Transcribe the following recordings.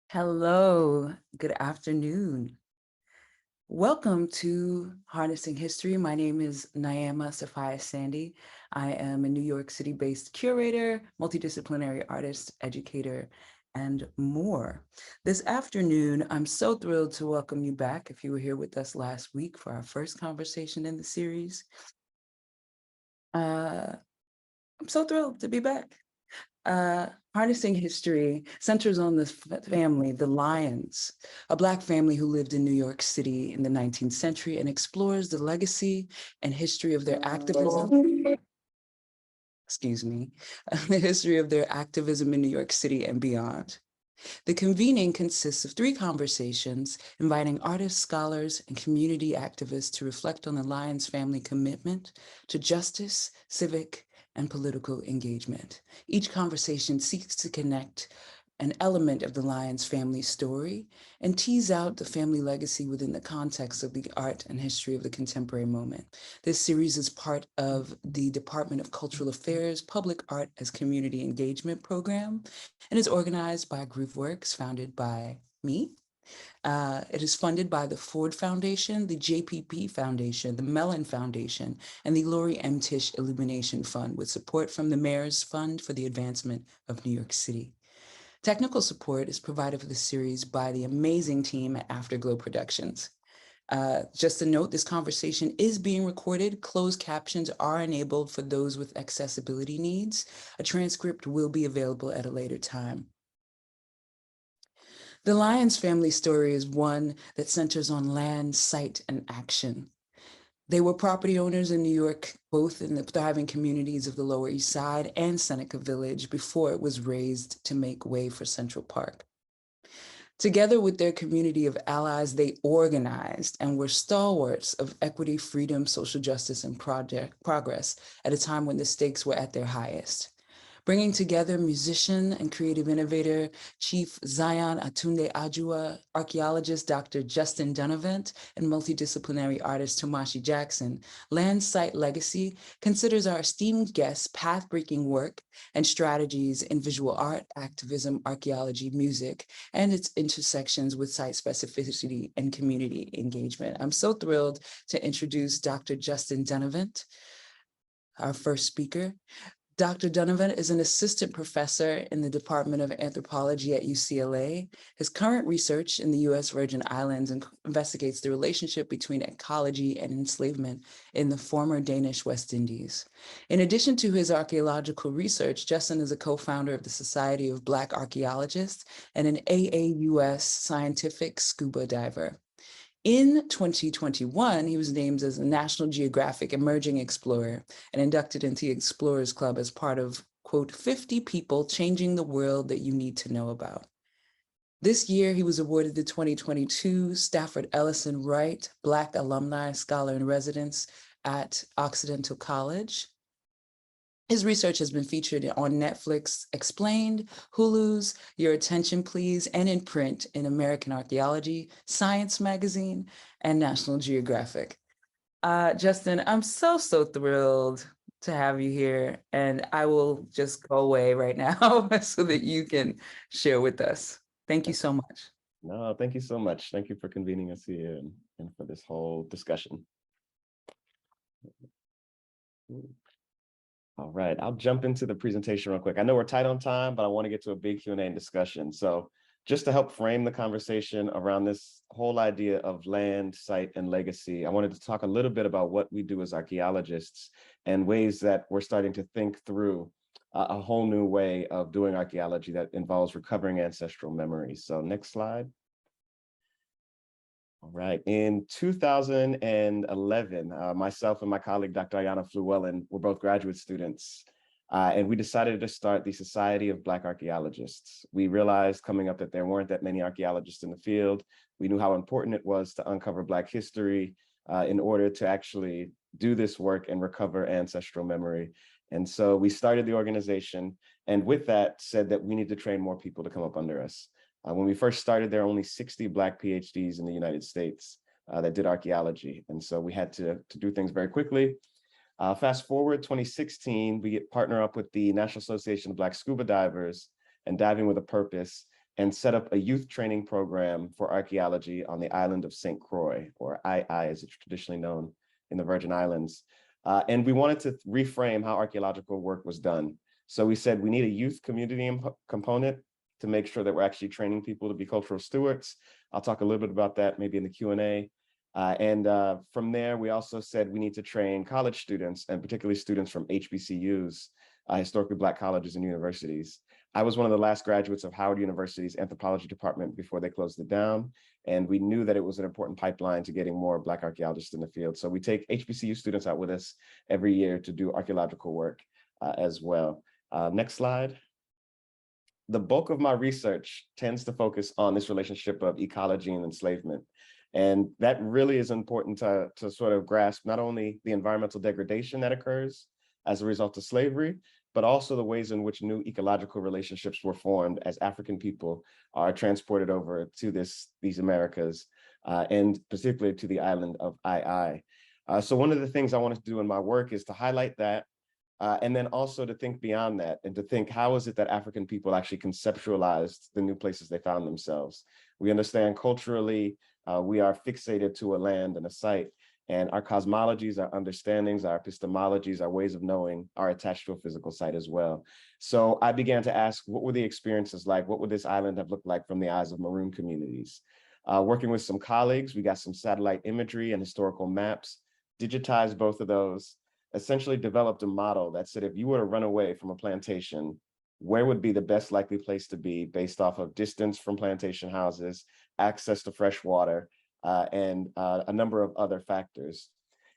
Hello, good afternoon. Welcome to Harnessing History. My name is Nyama Safaya Sandy. I am a New York City-based curator, multidisciplinary artist, educator, and more. This afternoon, I'm so thrilled to welcome you back if you were here with us last week for our first conversation in the series. I'm so thrilled to be back. Harnessing History centers on this family, the Lyons, a Black family who lived in New York City in the 19th century and explores the legacy and history of their activism, excuse me, the history of their activism in New York City and beyond. The convening consists of 3 conversations inviting artists, scholars, and community activists to reflect on the Lyons family commitment to justice, civic, and political engagement. Each conversation seeks to connect an element of the Lyons family story and tease out the family legacy within the context of the art and history of the contemporary moment. This series is part of the Department of Cultural Affairs Public Art as Community Engagement program and is organized by GrooveWorks, founded by me. It is funded by the Ford Foundation, the JPP Foundation, the Mellon Foundation, and the Laurie M. Tisch Illumination Fund, with support from the Mayor's Fund for the Advancement of New York City. Technical support is provided for the series by the amazing team at Afterglow Productions. Just a note, this conversation is being recorded. Closed captions are enabled for those with accessibility needs. A transcript will be available at a later time. The Lyons family story is one that centers on land, site, and action. They were property owners in New York, both in the thriving communities of the Lower East Side and Seneca Village before it was razed to make way for Central Park. Together with their community of allies, they organized and were stalwarts of equity, freedom, social justice, and progress at a time when the stakes were at their highest. Bringing together musician and creative innovator Chief Zion Atunde Ajua, archaeologist Dr. Justin Dunavant, and multidisciplinary artist Tomashi Jackson, Land Site Legacy considers our esteemed guests' path-breaking work and strategies in visual art, activism, archaeology, music, and its intersections with site specificity and community engagement. I'm so thrilled to introduce Dr. Justin Dunavant, our first speaker. Dr. Donovan is an assistant professor in the Department of Anthropology at UCLA. His current research in the US Virgin Islands investigates the relationship between ecology and enslavement in the former Danish West Indies. In addition to his archaeological research, Justin is a co-founder of the Society of Black Archaeologists and an AAUS scientific scuba diver. In 2021, he was named as a National Geographic Emerging Explorer and inducted into the Explorers Club as part of, quote, 50 people changing the world that you need to know about. This year, he was awarded the 2022 Stafford Ellison Wright Black Alumni Scholar in Residence at Occidental College. His research has been featured on Netflix Explained, Hulu's Your Attention Please, and in print in American Archaeology, Science Magazine, and National Geographic. Justin, I'm so thrilled to have you here, and I will just go away right now so that you can share with us. Thank you so much. No, thank you so much. Thank you for convening us here and for this whole discussion. All right, I'll jump into the presentation real quick. I know we're tight on time, but I want to get to a big Q&A and discussion. So just to help frame the conversation around this whole idea of land, site, and legacy, I wanted to talk a little bit about what we do as archaeologists and ways that we're starting to think through a whole new way of doing archaeology that involves recovering ancestral memories. So next slide. All right, in 2011, myself and my colleague, Dr. Ayana Flewellen, were both graduate students, and we decided to start the Society of Black Archaeologists. We realized coming up that there weren't that many archaeologists in the field. We knew how important it was to uncover Black history in order to actually do this work and recover ancestral memory. And so we started the organization, and with that said that we need to train more people to come up under us. When we first started, there were only 60 Black PhDs in the United States that did archaeology. And so we had to do things very quickly. Fast forward 2016, we partner up with the National Association of Black Scuba Divers and Diving with a Purpose and set up a youth training program for archaeology on the island of St. Croix, or II as it's traditionally known in the Virgin Islands. And we wanted to reframe how archaeological work was done. So we said we need a youth community component to make sure that we're actually training people to be cultural stewards. I'll talk a little bit about that maybe in the Q&A. From there, we also said we need to train college students, and particularly students from HBCUs, historically Black colleges and universities. I was one of the last graduates of Howard University's anthropology department before they closed it down. And we knew that it was an important pipeline to getting more Black archaeologists in the field. So we take HBCU students out with us every year to do archaeological work as well. Next slide. The bulk of my research tends to focus on this relationship of ecology and enslavement. And that really is important to sort of grasp not only the environmental degradation that occurs as a result of slavery, but also the ways in which new ecological relationships were formed as African people are transported over to these Americas, and particularly to the island of II. So one of the things I wanted to do in my work is to highlight that, and then also to think beyond that and to think, how is it that African people actually conceptualized the new places they found themselves? We understand culturally, we are fixated to a land and a site, and our cosmologies, our understandings, our epistemologies, our ways of knowing are attached to a physical site as well. So I began to ask, what were the experiences like? What would this island have looked like from the eyes of Maroon communities? Working with some colleagues, we got some satellite imagery and historical maps, digitized both of those, essentially developed a model that said, if you were to run away from a plantation, where would be the best likely place to be based off of distance from plantation houses, access to fresh water, and a number of other factors.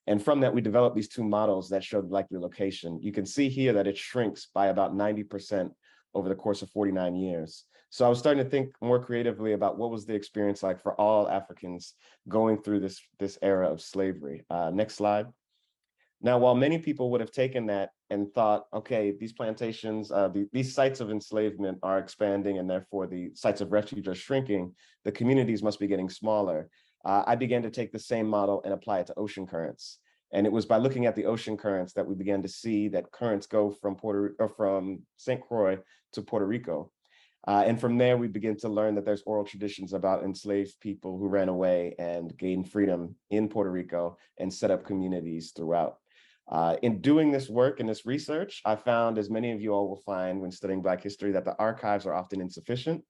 And from that, we developed these two models that showed likely location. You can see here that it shrinks by about 90% over the course of 49 years. So I was starting to think more creatively about what was the experience like for all Africans going through this era of slavery. Next slide. Now, while many people would have taken that and thought, okay, these plantations, these sites of enslavement are expanding and therefore the sites of refuge are shrinking, the communities must be getting smaller. I began to take the same model and apply it to ocean currents. And it was by looking at the ocean currents that we began to see that currents go from St. Croix to Puerto Rico. And from there, we begin to learn that there's oral traditions about enslaved people who ran away and gained freedom in Puerto Rico and set up communities throughout. In doing this work and this research, I found, as many of you all will find when studying Black history, that the archives are often insufficient.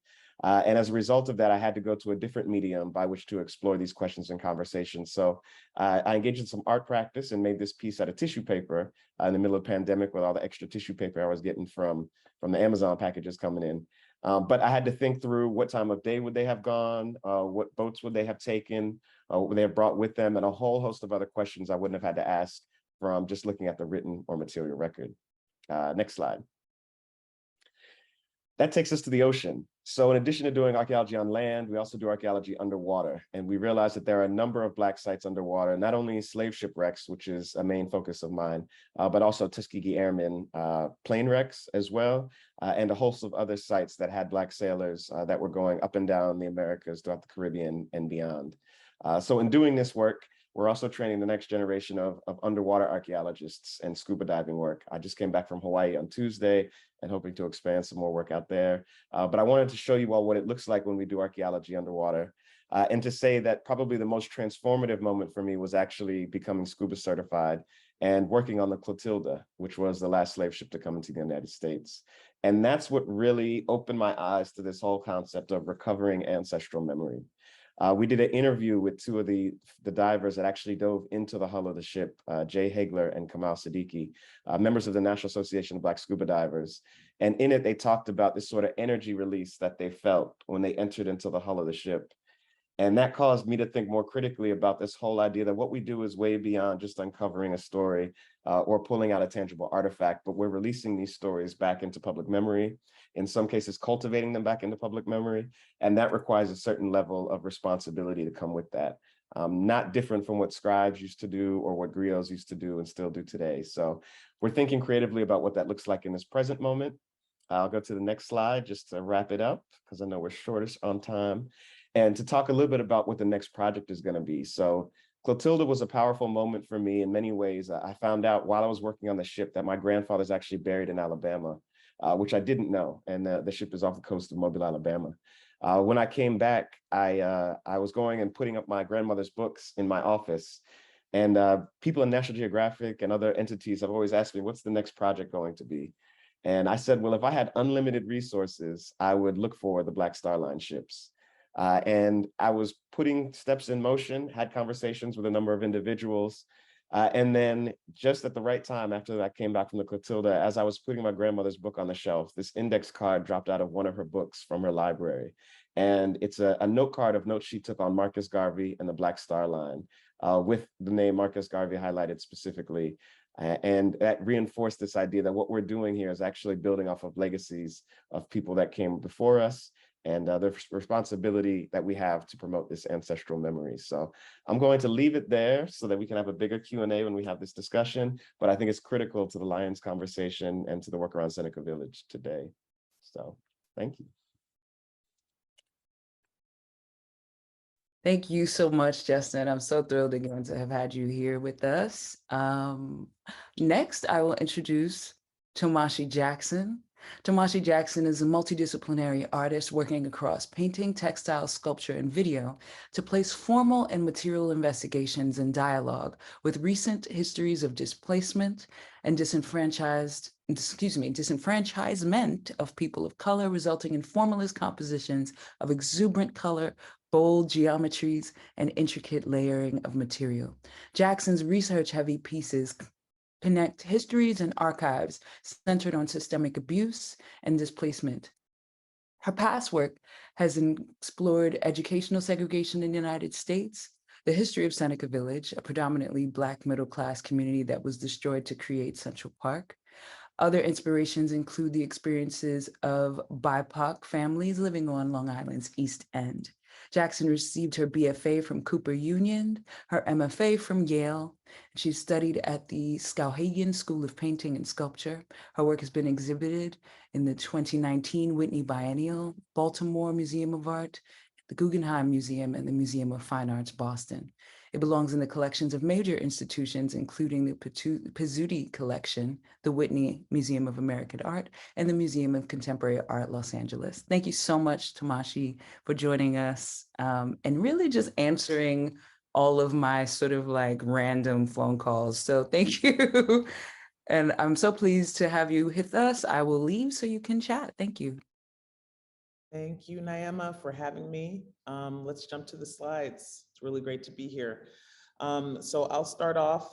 And as a result of that, I had to go to a different medium by which to explore these questions and conversations. So I engaged in some art practice and made this piece out of tissue paper in the middle of the pandemic with all the extra tissue paper I was getting from the Amazon packages coming in. But I had to think through what time of day would they have gone, what boats would they have taken, what would they have brought with them, and a whole host of other questions I wouldn't have had to ask from just looking at the written or material record. Next slide. That takes us to the ocean. So in addition to doing archaeology on land, we also do archaeology underwater. And we realized that there are a number of Black sites underwater, not only slave shipwrecks, which is a main focus of mine, but also Tuskegee Airmen plane wrecks as well, and a host of other sites that had Black sailors that were going up and down the Americas throughout the Caribbean and beyond. So in doing this work, we're also training the next generation of underwater archaeologists and scuba diving work. I just came back from Hawaii on Tuesday and hoping to expand some more work out there. But I wanted to show you all what it looks like when we do archaeology underwater. And to say that probably the most transformative moment for me was actually becoming scuba certified and working on the Clotilda, which was the last slave ship to come into the United States. And that's what really opened my eyes to this whole concept of recovering ancestral memory. We did an interview with two of the divers that actually dove into the hull of the ship, Jay Hagler and Kamal Siddiqui, members of the National Association of Black Scuba Divers. And in it, they talked about this sort of energy release that they felt when they entered into the hull of the ship. And that caused me to think more critically about this whole idea that what we do is way beyond just uncovering a story or pulling out a tangible artifact, but we're releasing these stories back into public memory, in some cases cultivating them back into public memory. And that requires a certain level of responsibility to come with that. Not different from what scribes used to do or what griots used to do and still do today. So we're thinking creatively about what that looks like in this present moment. I'll go to the next slide just to wrap it up, because I know we're shortish on time, and to talk a little bit about what the next project is going to be. So Clotilda was a powerful moment for me in many ways. I found out while I was working on the ship that my grandfather's actually buried in Alabama. which I didn't know. And the ship is off the coast of Mobile, Alabama. When I came back, I was going and putting up my grandmother's books in my office. And people in National Geographic and other entities have always asked me, what's the next project going to be? And I said, well, if I had unlimited resources, I would look for the Black Star Line ships. And I was putting steps in motion, had conversations with a number of individuals. And then just at the right time, after I came back from the Clotilda, as I was putting my grandmother's book on the shelf, this index card dropped out of one of her books from her library. And it's a note card of notes she took on Marcus Garvey and the Black Star Line, with the name Marcus Garvey highlighted specifically. And that reinforced this idea that what we're doing here is actually building off of legacies of people that came before us, and the responsibility that we have to promote this ancestral memory. So I'm going to leave it there so that we can have a bigger Q&A when we have this discussion, but I think it's critical to the Lions conversation and to the work around Seneca Village today. So thank you. Thank you so much, Justin. I'm so thrilled again to have had you here with us. Next, I will introduce Tomashi Jackson. Tomashi Jackson is a multidisciplinary artist working across painting, textile, sculpture, and video to place formal and material investigations in dialogue with recent histories of displacement and disenfranchisement of people of color, resulting in formalist compositions of exuberant color, bold geometries, and intricate layering of material. Jackson's research-heavy pieces connect histories and archives centered on systemic abuse and displacement. Her past work has explored educational segregation in the United States, the history of Seneca Village, a predominantly Black middle-class community that was destroyed to create Central Park. Other inspirations include the experiences of BIPOC families living on Long Island's East End. Jackson received her BFA from Cooper Union, her MFA from Yale. She studied at the Skowhegan School of Painting and Sculpture. Her work has been exhibited in the 2019 Whitney Biennial, Baltimore Museum of Art, the Guggenheim Museum, and the Museum of Fine Arts, Boston. It belongs in the collections of major institutions, including the Pizzuti Collection, the Whitney Museum of American Art, and the Museum of Contemporary Art, Los Angeles. Thank you so much, Tomashi, for joining us and really just answering all of my sort of like random phone calls. So thank you. And I'm so pleased to have you with us. I will leave so you can chat. Thank you. Thank you, Naima, for having me. Let's jump to the slides. It's really great to be here. So I'll start off.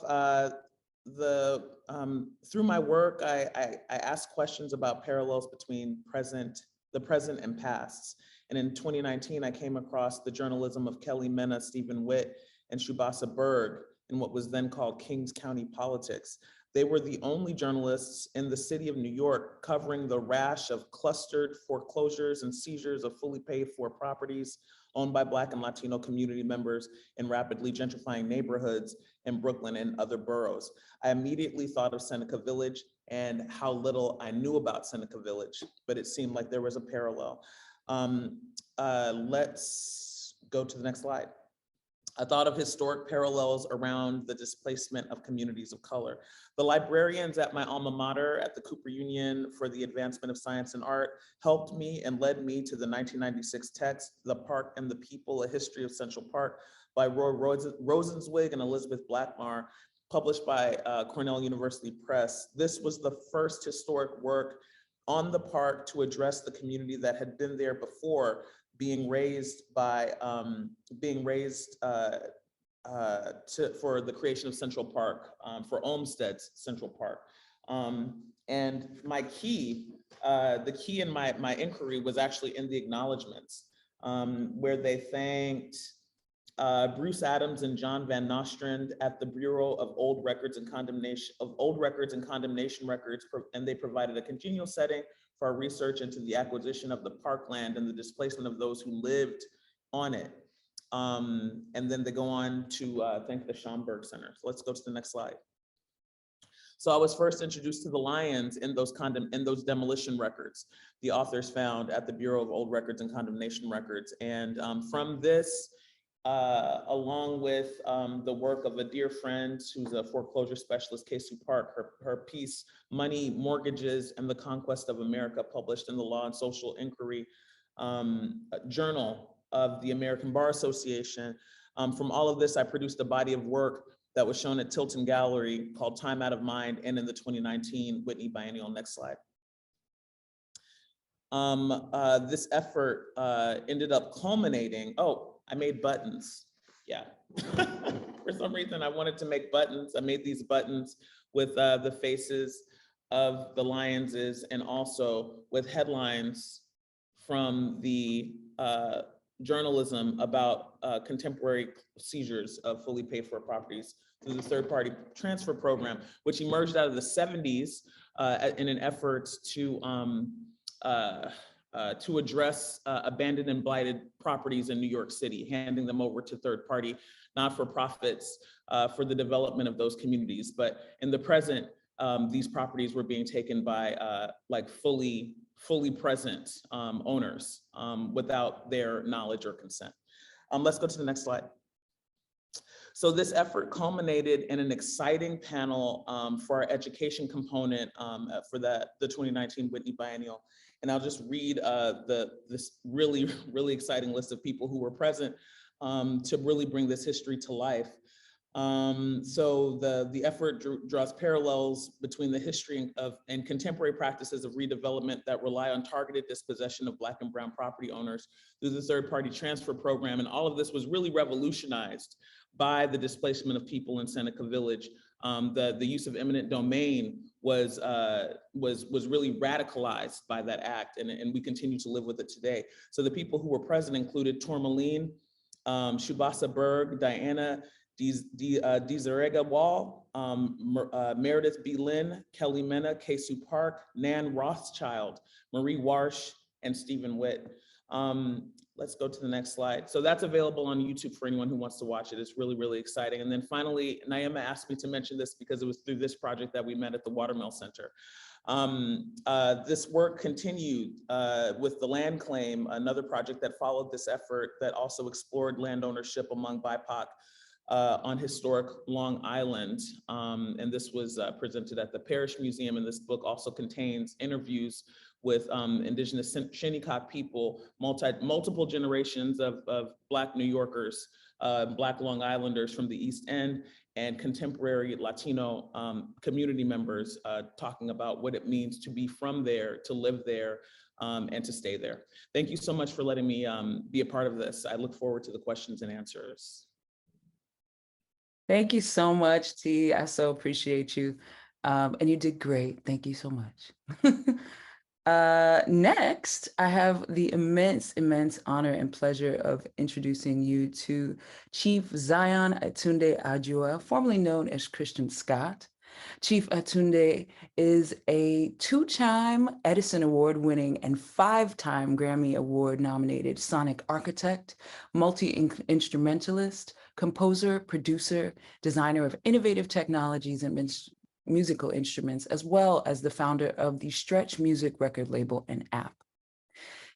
Through my work, I ask questions about parallels between the present and past. And in 2019, I came across the journalism of Kelly Mena, Stephen Witt, and Shubhasa Berg in what was then called Kings County Politics. They were the only journalists in the city of New York covering the rash of clustered foreclosures and seizures of fully paid for properties owned by Black and Latino community members in rapidly gentrifying neighborhoods in Brooklyn and other boroughs. I immediately thought of Seneca Village and how little I knew about Seneca Village, but it seemed like there was a parallel. Let's go to the next slide. I thought of historic parallels around the displacement of communities of color. The librarians at my alma mater at the Cooper Union for the Advancement of Science and Art helped me and led me to the 1996 text, The Park and the People, A History of Central Park by Roy Rosenzweig and Elizabeth Blackmar, published by Cornell University Press. This was the first historic work on the park to address the community that had been there before, being raised for the creation of Central Park, for Olmsted's Central Park. And my key, the key in my inquiry was actually in the acknowledgements, where they thanked Bruce Adams and John Van Nostrand at the Bureau of Old Records and Condemnation Records, and they provided a congenial setting for our research into the acquisition of the parkland and the displacement of those who lived on it. And then they go on to thank the Schomburg Center. So let's go to the next slide. So I was first introduced to the Lions in those demolition records the authors found at the Bureau of Old Records and Condemnation Records. And from this, along with the work of a dear friend who's a foreclosure specialist, Kesu Park, her piece, Money, Mortgages, and the Conquest of America, published in the Law and Social Inquiry Journal of the American Bar Association. From all of this, I produced a body of work that was shown at Tilton Gallery called Time Out of Mind, and in the 2019 Whitney Biennial. Next slide. This effort ended up culminating, oh, I made buttons, yeah. For some reason, I wanted to make buttons. I made these buttons with the faces of the Lyonses and also with headlines from the journalism about contemporary seizures of fully paid for properties through the third-party transfer program, which emerged out of the 70s in an effort to address abandoned and blighted properties in New York City, handing them over to third-party not-for-profits for the development of those communities. But in the present, these properties were being taken by like fully present owners without their knowledge or consent. Let's go to the next slide. So this effort culminated in an exciting panel for our education component for the 2019 Whitney Biennial. And I'll just read this really, really exciting list of people who were present to really bring this history to life. So the effort draws parallels between the history of and contemporary practices of redevelopment that rely on targeted dispossession of Black and Brown property owners through the third-party transfer program. And all of this was really revolutionized by the displacement of people in Seneca Village. The use of eminent domain was really radicalized by that act, and we continue to live with it today. So the people who were present included Tourmaline, Shubhasa Berg, Diana Dizarega Wall, Meredith B. Lynn, Kelly Mena, Kesu Park, Nan Rothschild, Marie Warsh, and Stephen Witt. Let's go to the next slide. So that's available on YouTube for anyone who wants to watch it. It's really, really exciting. And then finally, Naima asked me to mention this because it was through this project that we met at the Watermill Center. This work continued with the land claim, another project that followed this effort that also explored land ownership among BIPOC on historic Long Island. And this was presented at the Parrish Museum, and this book also contains interviews with indigenous Shinnecock people, multiple generations of Black New Yorkers, Black Long Islanders from the East End, and contemporary Latino community members talking about what it means to be from there, to live there, and to stay there. Thank you so much for letting me be a part of this. I look forward to the questions and answers. Thank you so much, T. I so appreciate you. And you did great. Thank you so much. Next, I have the immense honor and pleasure of introducing you to Chief Zion Atunde Adjuah, formerly known as Christian Scott. Chief Atunde is a 2-time Edison Award-winning and 5-time Grammy Award-nominated sonic architect, multi-instrumentalist, composer, producer, designer of innovative technologies and musical instruments, as well as the founder of the Stretch Music record label and app.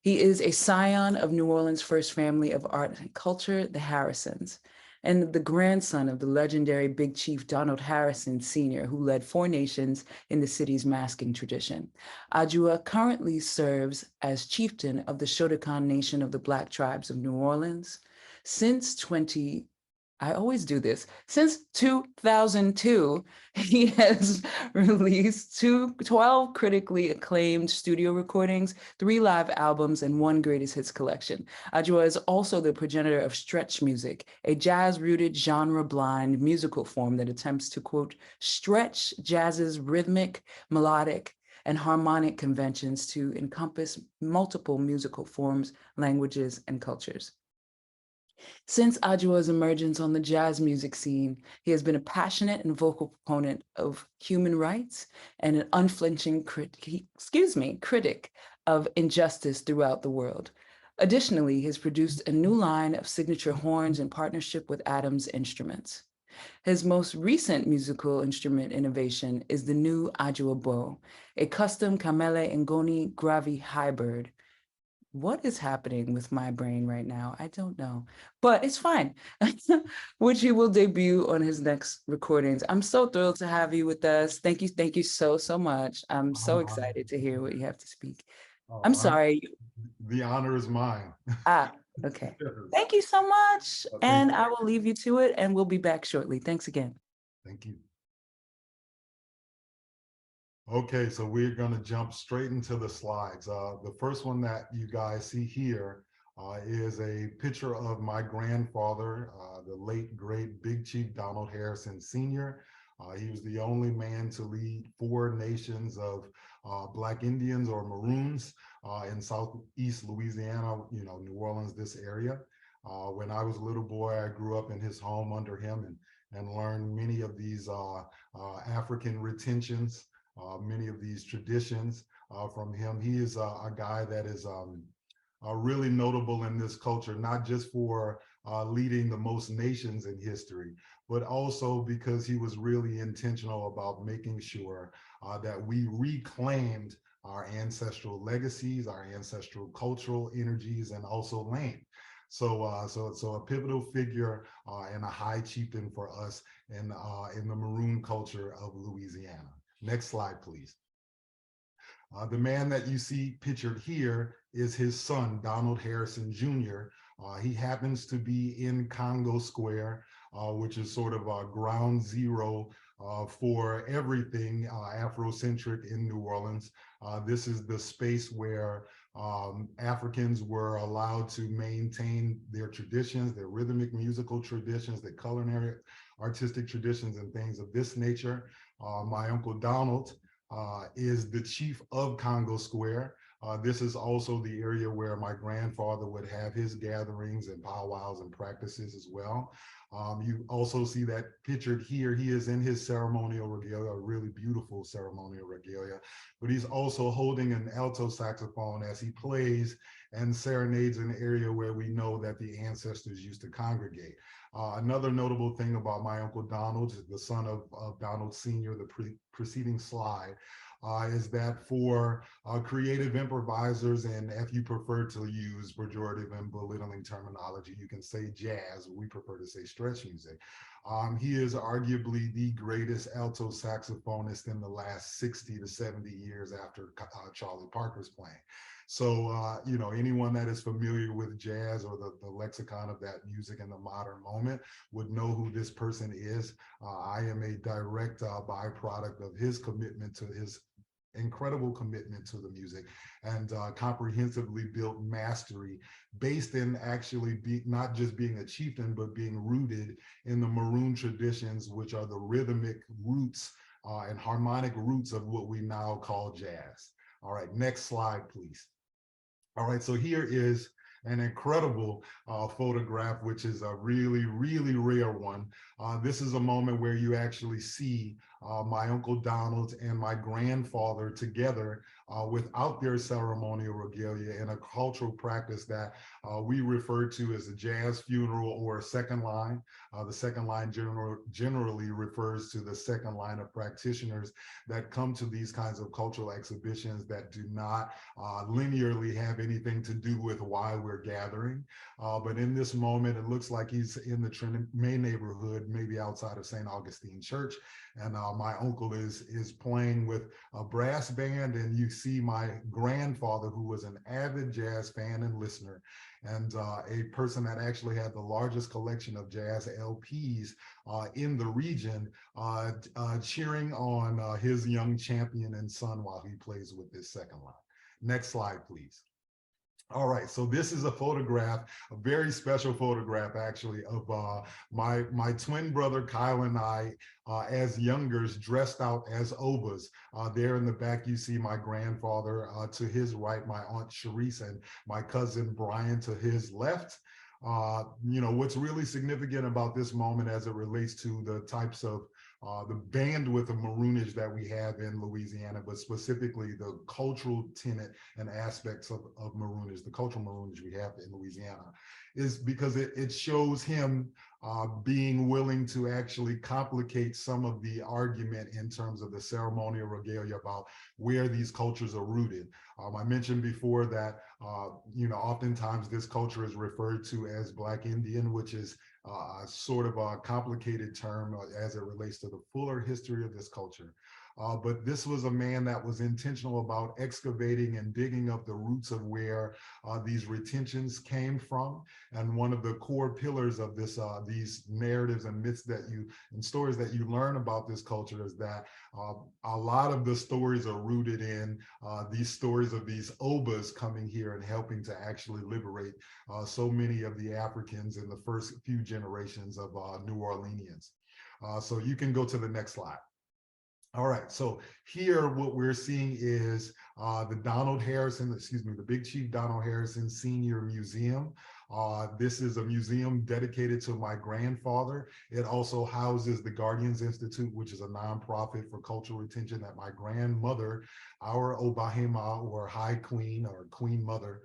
He is a scion of New Orleans' first family of art and culture, the Harrisons, and the grandson of the legendary Big Chief Donald Harrison Sr., who led 4 nations in the city's masking tradition. Adjuah currently serves as chieftain of the Shotokan Nation of the Black Tribes of New Orleans. Since 2002, he has released 12 critically acclaimed studio recordings, 3 live albums, and 1 greatest hits collection. Adjuah is also the progenitor of stretch music, a jazz-rooted, genre-blind musical form that attempts to, quote, stretch jazz's rhythmic, melodic, and harmonic conventions to encompass multiple musical forms, languages, and cultures. Since Adjuah's emergence on the jazz music scene, he has been a passionate and vocal proponent of human rights and an unflinching critic of injustice throughout the world. Additionally, he has produced a new line of signature horns in partnership with Adams Instruments. His most recent musical instrument innovation is the new Adjuah Bow, a custom Kamele Ngoni Gravi hybrid. What is happening with my brain right now? I don't know, but it's fine. Which he will debut on his next recordings. I'm so thrilled to have you with us. Thank you so, so much. I'm so Um, excited to hear what you have to speak. I'm oh, sorry. the honor is mine. Ah, okay. Yes. Thank you so much. Thank And I will leave you to it, and we'll be back shortly. Thanks again. Thank you. Okay, so we're going to jump straight into the slides. The first one that you guys see here is a picture of my grandfather, the late great Big Chief Donald Harrison Sr. He was the only man to lead 4 nations of Black Indians or Maroons in Southeast Louisiana, New Orleans, this area. When I was a little boy, I grew up in his home under him and learned many of these African retentions, many of these traditions from him. He is a guy that is really notable in this culture, not just for leading the most nations in history, but also because he was really intentional about making sure that we reclaimed our ancestral legacies, our ancestral cultural energies, and also land. So a pivotal figure and a high chieftain for us in the Maroon culture of Louisiana. Next slide, please. The man that you see pictured here is his son, Donald Harrison Jr. He happens to be in Congo Square, which is sort of a ground zero for everything Afrocentric in New Orleans. This is the space where Africans were allowed to maintain their traditions, their rhythmic musical traditions, their culinary artistic traditions, and things of this nature. My Uncle Donald is the chief of Congo Square. This is also the area where my grandfather would have his gatherings and powwows and practices as well. You also see that pictured here. He is in his ceremonial regalia, a really beautiful ceremonial regalia, but he's also holding an alto saxophone as he plays and serenades an area where we know that the ancestors used to congregate. Another notable thing about my Uncle Donald, the son of Donald Sr., the preceding slide, is that for creative improvisers, and if you prefer to use pejorative and belittling terminology, you can say jazz, we prefer to say stretch music. He is arguably the greatest alto saxophonist in the last 60 to 70 years after Charlie Parker's playing. So, anyone that is familiar with jazz or the lexicon of that music in the modern moment would know who this person is. I am a direct byproduct of his commitment to his incredible commitment to the music and comprehensively built mastery based in actually not just being a chieftain, but being rooted in the Maroon traditions, which are the rhythmic roots and harmonic roots of what we now call jazz. All right, next slide, please. All right, so here is an incredible photograph, which is a really, really rare one. This is a moment where you actually see my Uncle Donald and my grandfather together without their ceremonial regalia in a cultural practice that we refer to as a jazz funeral or a second line. The second line generally refers to the second line of practitioners that come to these kinds of cultural exhibitions that do not linearly have anything to do with why we're gathering. But in this moment, it looks like he's in the Treme neighborhood, maybe outside of St. Augustine Church. And my uncle is playing with a brass band, and you see my grandfather, who was an avid jazz fan and listener, and a person that actually had the largest collection of jazz LPs in the region, cheering on his young champion and son while he plays with this second line. Next slide, please. All right, so this is a photograph, a very special photograph actually, of my twin brother Kyle and I as youngers dressed out as Obas. There in the back, you see my grandfather to his right, my Aunt Sharice, and my cousin Brian to his left. What's really significant about this moment as it relates to the types of the bandwidth of Maroonage that we have in Louisiana, but specifically the cultural tenet and aspects of Maroonage, the cultural Maroonage we have in Louisiana, is because it shows him being willing to actually complicate some of the argument in terms of the ceremonial regalia about where these cultures are rooted. I mentioned before that, oftentimes this culture is referred to as Black Indian, which is sort of a complicated term as it relates to the fuller history of this culture. But this was a man that was intentional about excavating and digging up the roots of where these retentions came from. And one of the core pillars of this, these narratives and myths and stories that you learn about this culture is that a lot of the stories are rooted in these stories of these Obas coming here and helping to actually liberate so many of the Africans in the first few generations of New Orleanians. So you can go to the next slide. All right, so here what we're seeing is the the Big Chief Donald Harrison Senior Museum. This is a museum dedicated to my grandfather. It also houses the Guardians Institute, which is a nonprofit for cultural retention that my grandmother, our Obahema, or High Queen or Queen Mother,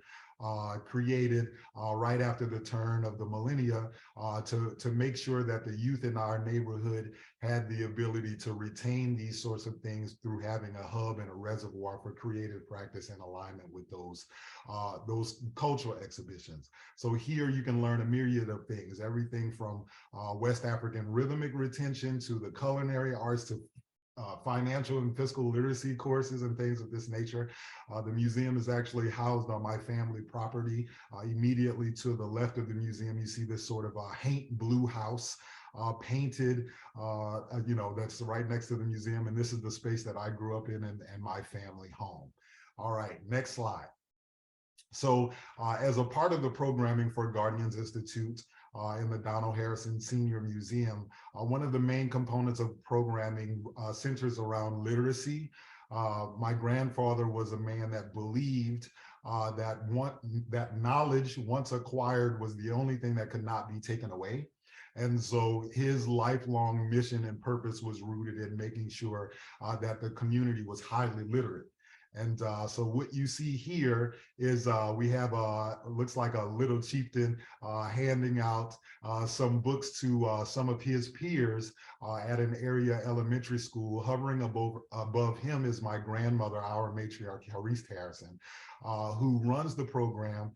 created right after the turn of the millennia to make sure that the youth in our neighborhood had the ability to retain these sorts of things through having a hub and a reservoir for creative practice in alignment with those cultural exhibitions. So here you can learn a myriad of things, everything from West African rhythmic retention to the culinary arts to financial and fiscal literacy courses and things of this nature. The museum is actually housed on my family property. Immediately to the left of the museum, you see this sort of haint blue house painted, that's right next to the museum. And this is the space that I grew up in and my family home. All right, next slide. So as a part of the programming for Guardians Institute, in the Donald Harrison Senior Museum, one of the main components of programming centers around literacy. My grandfather was a man that believed that knowledge once acquired was the only thing that could not be taken away. And so his lifelong mission and purpose was rooted in making sure that the community was highly literate. And so what you see here is we have looks like a little chieftain handing out some books to some of his peers at an area elementary school. Hovering above him is my grandmother, our matriarch, Hariste Harrison, who runs the program.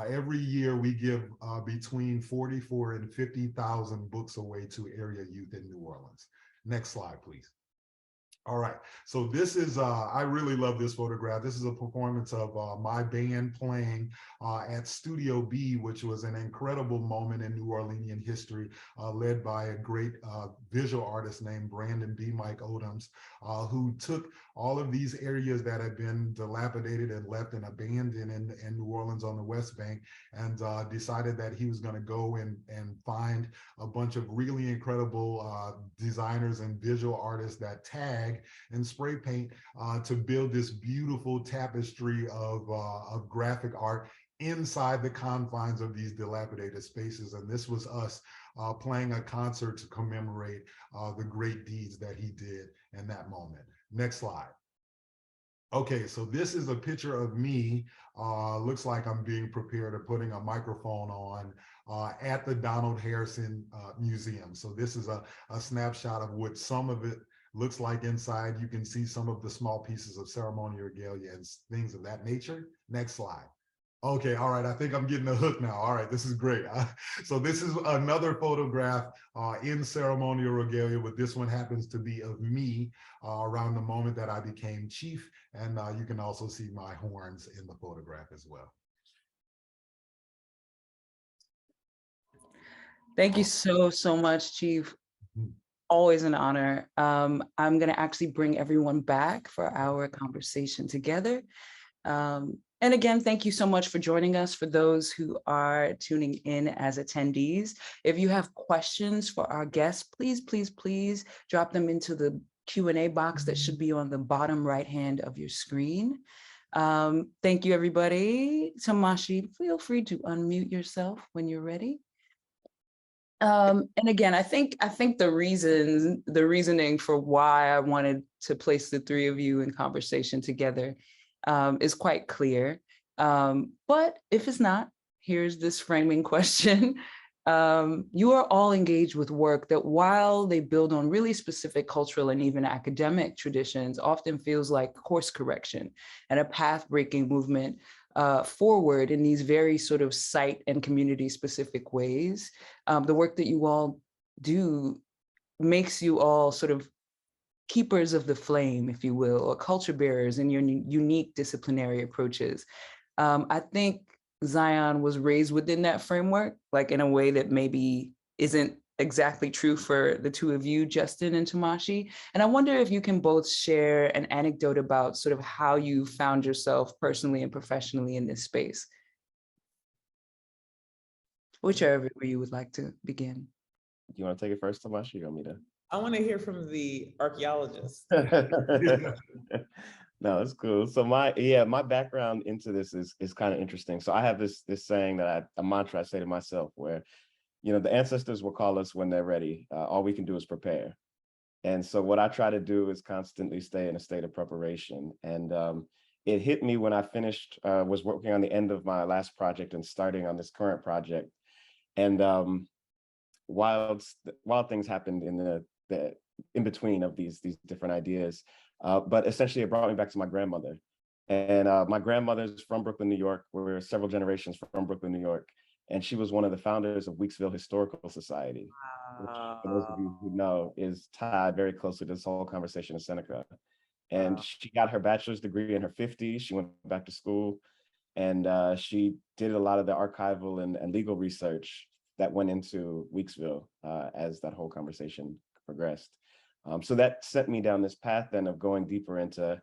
Every year we give between 44 and 50,000 books away to area youth in New Orleans. Next slide, please. All right, so this is, I really love this photograph. This is a performance of my band playing at Studio B, which was an incredible moment in New Orleanian history, led by a great visual artist named Brandon B. Mike Odoms, who took all of these areas that had been dilapidated and left and abandoned in New Orleans on the West Bank and decided that he was gonna go and find a bunch of really incredible designers and visual artists that tag and spray paint to build this beautiful tapestry of graphic art inside the confines of these dilapidated spaces. And this was us playing a concert to commemorate the great deeds that he did in that moment. Next slide. Okay, so this is a picture of me. Looks like I'm being prepared of putting a microphone on at the Donald Harrison Museum. So this is a snapshot of what some of it looks like inside. You can see some of the small pieces of ceremonial regalia and things of that nature. Next slide. Okay, all right, I think I'm getting the hook now. All right, this is great. So this is another photograph in ceremonial regalia, but this one happens to be of me around the moment that I became chief. And you can also see my horns in the photograph as well. Thank you so much, Chief. Always an honor. I'm going to actually bring everyone back for our conversation together. And again, thank you so much for joining us. For those who are tuning in as attendees, if you have questions for our guests, please drop them into the Q&A box that should be on the bottom right hand of your screen. Thank you, everybody. Tamashi, feel free to unmute yourself when you're ready. And again, I think the reasoning for why I wanted to place the three of you in conversation together is quite clear. But if it's not, here's this framing question. You are all engaged with work that, while they build on really specific cultural and even academic traditions, often feels like course correction and a path-breaking movement forward in these very sort of site and community specific ways. The work that you all do makes you all sort of keepers of the flame, if you will, or culture bearers in your unique disciplinary approaches. I think Zion was raised within that framework, like in a way that maybe isn't exactly true for the two of you, Justin and Tamashi. And I wonder if you can both share an anecdote about sort of how you found yourself personally and professionally in this space. Whichever you would like to begin. Do you want to take it first, Tamashi, or you want me to? I want to hear from the archaeologist. No, it's cool. So my background into this is kind of interesting. So I have this saying that a mantra I say to myself where, the ancestors will call us when they're ready. All we can do is prepare. And so what I try to do is constantly stay in a state of preparation. And it hit me when I finished, was working on the end of my last project and starting on this current project. And wild things happened in the in between of these different ideas. But essentially it brought me back to my grandmother. And my grandmother's from Brooklyn, New York. We're several generations from Brooklyn, New York. And she was one of the founders of Weeksville Historical Society, which, for those of you who know, is tied very closely to this whole conversation in Seneca. And she got her bachelor's degree in her 50s. She went back to school, and she did a lot of the archival and legal research that went into Weeksville as that whole conversation progressed. So that sent me down this path then of going deeper into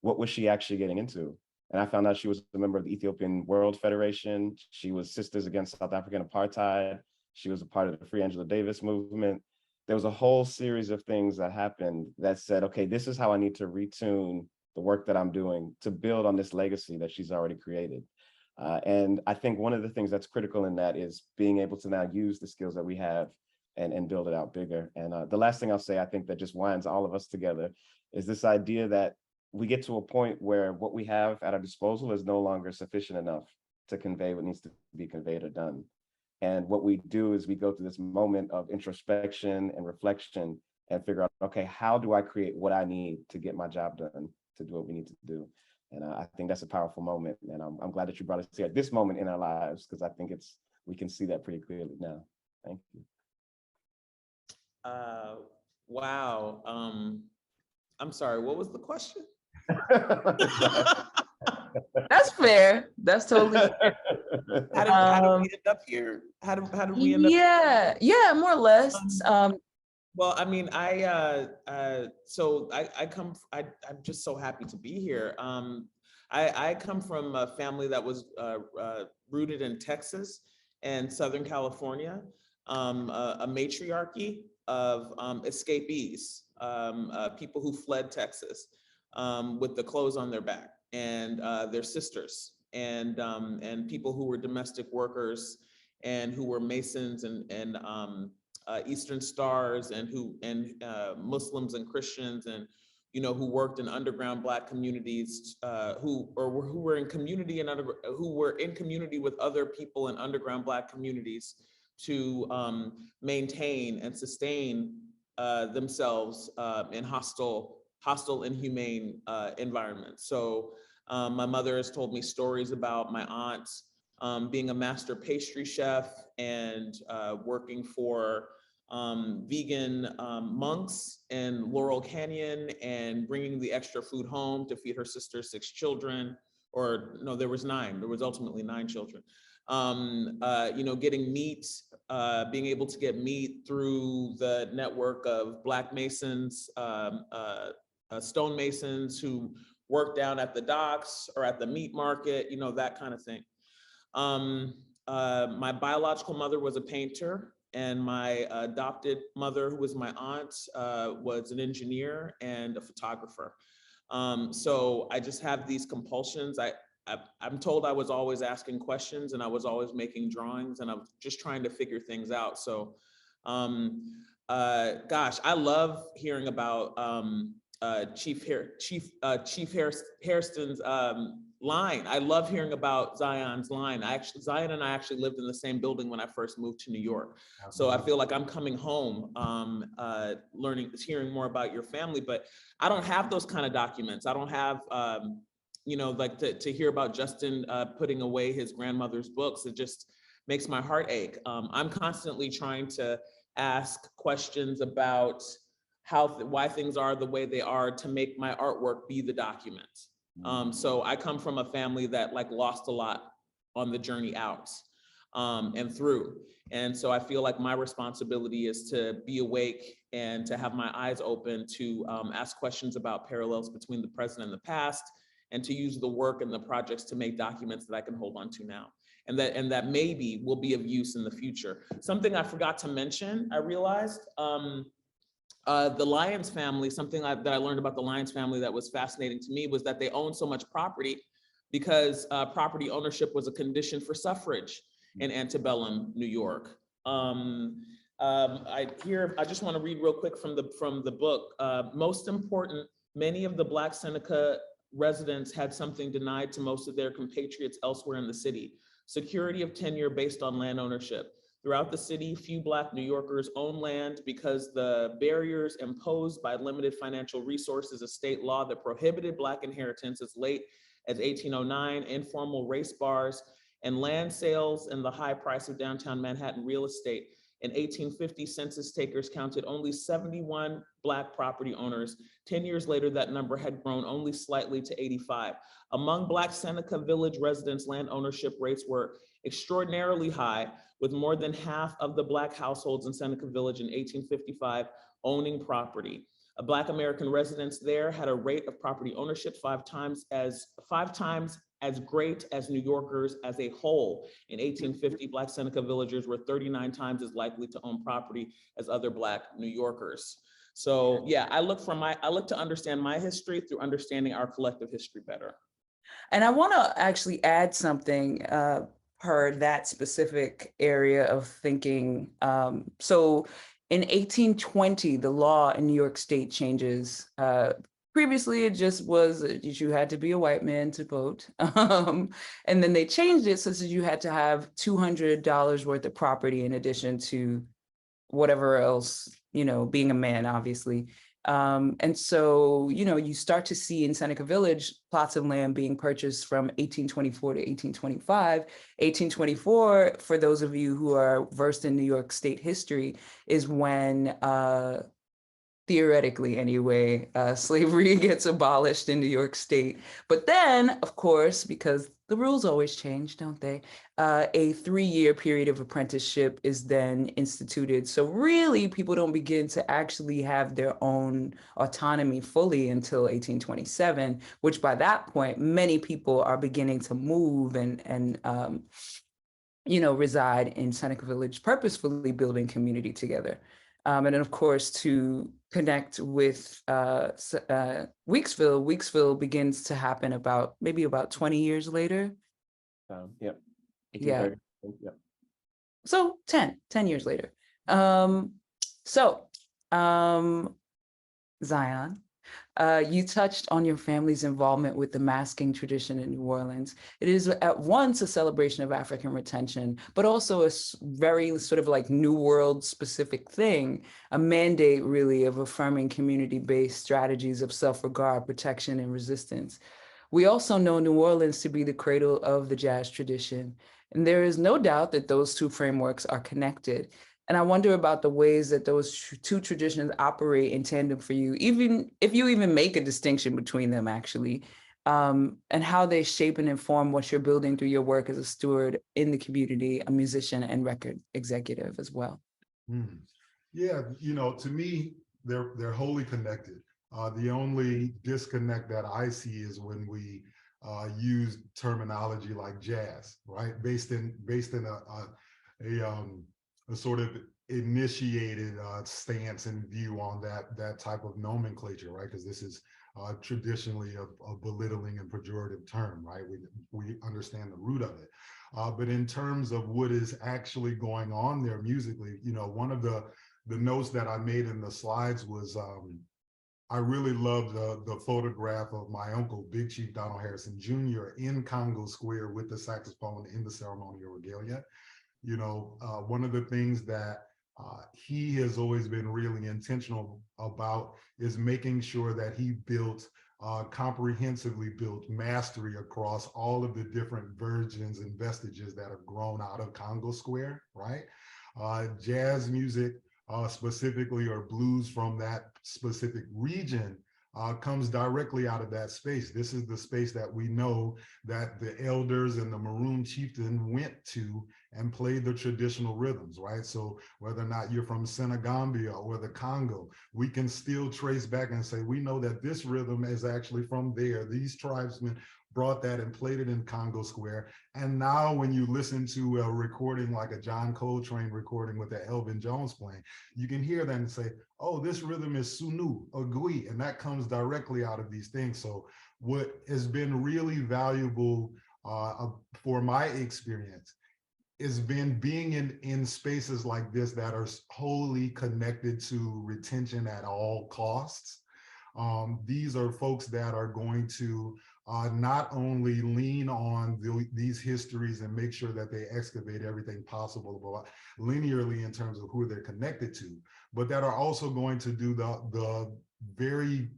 what was she actually getting into. And I found out she was a member of the Ethiopian World Federation. She was Sisters Against South African Apartheid. She was a part of the Free Angela Davis movement. There was a whole series of things that happened that said, okay, this is how I need to retune the work that I'm doing to build on this legacy that she's already created. And I think one of the things that's critical in that is being able to now use the skills that we have and build it out bigger. And the last thing I'll say, I think that just winds all of us together, is this idea that we get to a point where what we have at our disposal is no longer sufficient enough to convey what needs to be conveyed or done. And what we do is we go through this moment of introspection and reflection and figure out, okay, how do I create what I need to get my job done, to do what we need to do? And I think that's a powerful moment. And I'm glad that you brought us here at this moment in our lives, because I think we can see that pretty clearly now. Thank you. Wow. I'm sorry, what was the question? That's fair. That's totally fair. How did we end up here? How did we end up? Yeah, more or less. Well, I mean, so I'm just so happy to be here. I come from a family that was rooted in Texas and Southern California, a matriarchy of escapees, people who fled Texas with the clothes on their back, and their sisters, and people who were domestic workers and who were Masons and Eastern Stars, and Muslims and Christians, and who worked in underground Black communities, who were in community with other people in underground Black communities to maintain and sustain themselves in hostile, inhumane environments. So my mother has told me stories about my aunt being a master pastry chef and working for vegan monks in Laurel Canyon and bringing the extra food home to feed her sister's 6 children, or no, there was 9. There was ultimately 9 children. Getting meat, being able to get meat through the network of Black Masons, stonemasons who work down at the docks or at the meat market, that kind of thing. My biological mother was a painter, and my adopted mother, who was my aunt, was an engineer and a photographer. So I just have these compulsions. I'm told I was always asking questions, and I was always making drawings, and I was just trying to figure things out. So Gosh, I love hearing about Chief Hairston's line. I love hearing about Zion's line. Zion and I actually lived in the same building when I first moved to New York. So I feel like I'm coming home, hearing more about your family, but I don't have those kind of documents. I don't have, like to hear about Justin putting away his grandmother's books. It just makes my heart ache. I'm constantly trying to ask questions about why things are the way they are to make my artwork be the document. So I come from a family that lost a lot on the journey out and through. And so I feel like my responsibility is to be awake and to have my eyes open to ask questions about parallels between the present and the past, and to use the work and the projects to make documents that I can hold on to now. And that maybe will be of use in the future. Something I forgot to mention, I realized, the Lyons family, something that I learned about the Lyons family that was fascinating to me was that they own so much property because property ownership was a condition for suffrage in antebellum New York. I just want to read real quick from the book. Most important, many of the Black Seneca residents had something denied to most of their compatriots elsewhere in the city: security of tenure based on land ownership. Throughout the city, few Black New Yorkers own land because the barriers imposed by limited financial resources, a state law that prohibited Black inheritance as late as 1809, informal race bars, and land sales, and the high price of downtown Manhattan real estate. In 1850, census takers counted only 71 Black property owners. 10 years later, that number had grown only slightly to 85. Among Black Seneca Village residents, land ownership rates were extraordinarily high, with more than half of the Black households in Seneca Village in 1855 owning property. Black American residents there had a rate of property ownership five times as great as New Yorkers as a whole. In 1850, Black Seneca villagers were 39 times as likely to own property as other Black New Yorkers. So yeah, I look to understand my history through understanding our collective history better. And I want to actually add something per that specific area of thinking. So in 1820, the law in New York State changes. Previously, it just was that you had to be a white man to vote. And then they changed it so that you had to have $200 worth of property in addition to whatever else, being a man, obviously. And so, you start to see in Seneca Village plots of land being purchased from 1824 to 1825. 1824, for those of you who are versed in New York State history, is when, theoretically anyway, slavery gets abolished in New York State. But then, of course, because the rules always change, don't they? A 3-year period of apprenticeship is then instituted. So really, people don't begin to actually have their own autonomy fully until 1827, which by that point, many people are beginning to move and reside in Seneca Village, purposefully building community together. And then, of course, to connect with Weeksville, Weeksville begins to happen about 20 years later. Yep. Yeah. Yep. So 10 years later. Zion, you touched on your family's involvement with the masking tradition in New Orleans. It is at once a celebration of African retention, but also a very sort of like New World specific thing, a mandate really of affirming community-based strategies of self-regard, protection, and resistance. We also know New Orleans to be the cradle of the jazz tradition, and there is no doubt that those two frameworks are connected. And I wonder about the ways that those two traditions operate in tandem for you, even if you even make a distinction between them, actually, and how they shape and inform what you're building through your work as a steward in the community, a musician and record executive as well. Yeah, to me, they're wholly connected. The only disconnect that I see is when we use terminology like jazz, right? Based in a sort of initiated stance and view on that type of nomenclature, right? Because this is traditionally a belittling and pejorative term, right? We understand the root of it. But in terms of what is actually going on there musically, you know, one of the notes that I made in the slides was I really love the photograph of my uncle, Big Chief Donald Harrison Jr. in Congo Square with the saxophone in the ceremonial regalia. You know, one of the things that he has always been really intentional about is making sure that he built comprehensively built mastery across all of the different versions and vestiges that have grown out of Congo Square, right? Jazz music specifically, or blues from that specific region, comes directly out of that space. This is the space that we know that the elders and the Maroon chieftain went to and played the traditional rhythms, right? So whether or not you're from Senegambia or the Congo, we can still trace back and say, we know that this rhythm is actually from there. These tribesmen brought that and played it in Congo Square. And now when you listen to a recording like a John Coltrane recording with the Elvin Jones playing, you can hear that and say, oh, this rhythm is Sunu or Gui, and that comes directly out of these things. So what has been really valuable for my experience has been being in spaces like this that are wholly connected to retention at all costs. These are folks that are going to not only lean on these histories and make sure that they excavate everything possible linearly in terms of who they're connected to, but that are also going to do the very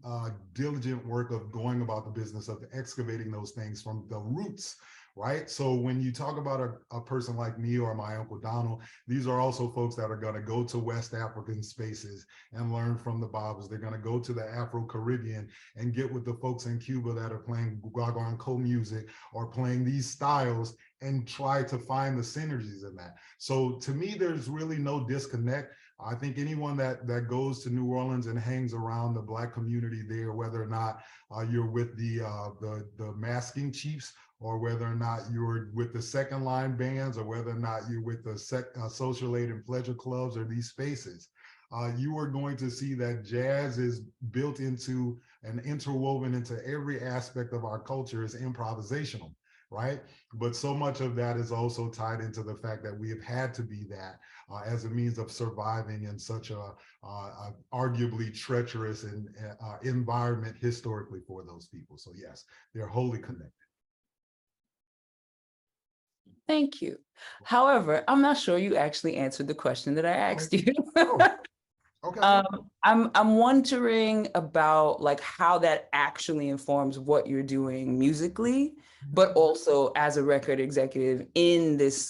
diligent work of going about the business of excavating those things from the roots, right? So when you talk about a person like me or my Uncle Donald, these are also folks that are going to go to West African spaces and learn from the Babas. They're going to go to the Afro-Caribbean and get with the folks in Cuba that are playing guaguancó music or playing these styles and try to find the synergies in that. So to me, there's really no disconnect. I think anyone that goes to New Orleans and hangs around the Black community there, whether or not you're with the masking chiefs, or whether or not you're with the second line bands, or whether or not you're with the social aid and pleasure clubs or these spaces, you are going to see that jazz is built into and interwoven into every aspect of our culture is improvisational, right? But so much of that is also tied into the fact that we have had to be that as a means of surviving in such a arguably treacherous and environment historically for those people. So yes, they're wholly connected. Thank you. However, I'm not sure you actually answered the question that I asked you. Okay. I'm wondering about like how that actually informs what you're doing musically, but also as a record executive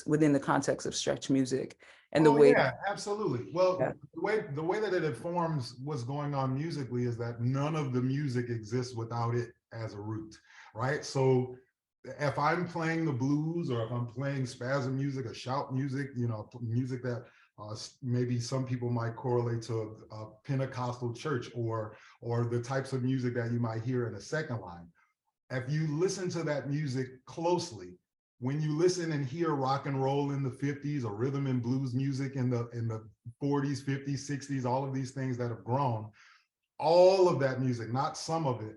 within the context of stretch music and the way. Yeah, absolutely. Well, Yeah. the way that it informs what's going on musically is that none of the music exists without it as a root, right? So if I'm playing the blues, or if I'm playing spasm music or shout music, you know, music that maybe some people might correlate to a Pentecostal church, or the types of music that you might hear in a second line. If you listen to that music closely, when you listen and hear rock and roll in the 50s or rhythm and blues music in the 40s, 50s, 60s, all of these things that have grown, all of that music, not some of it,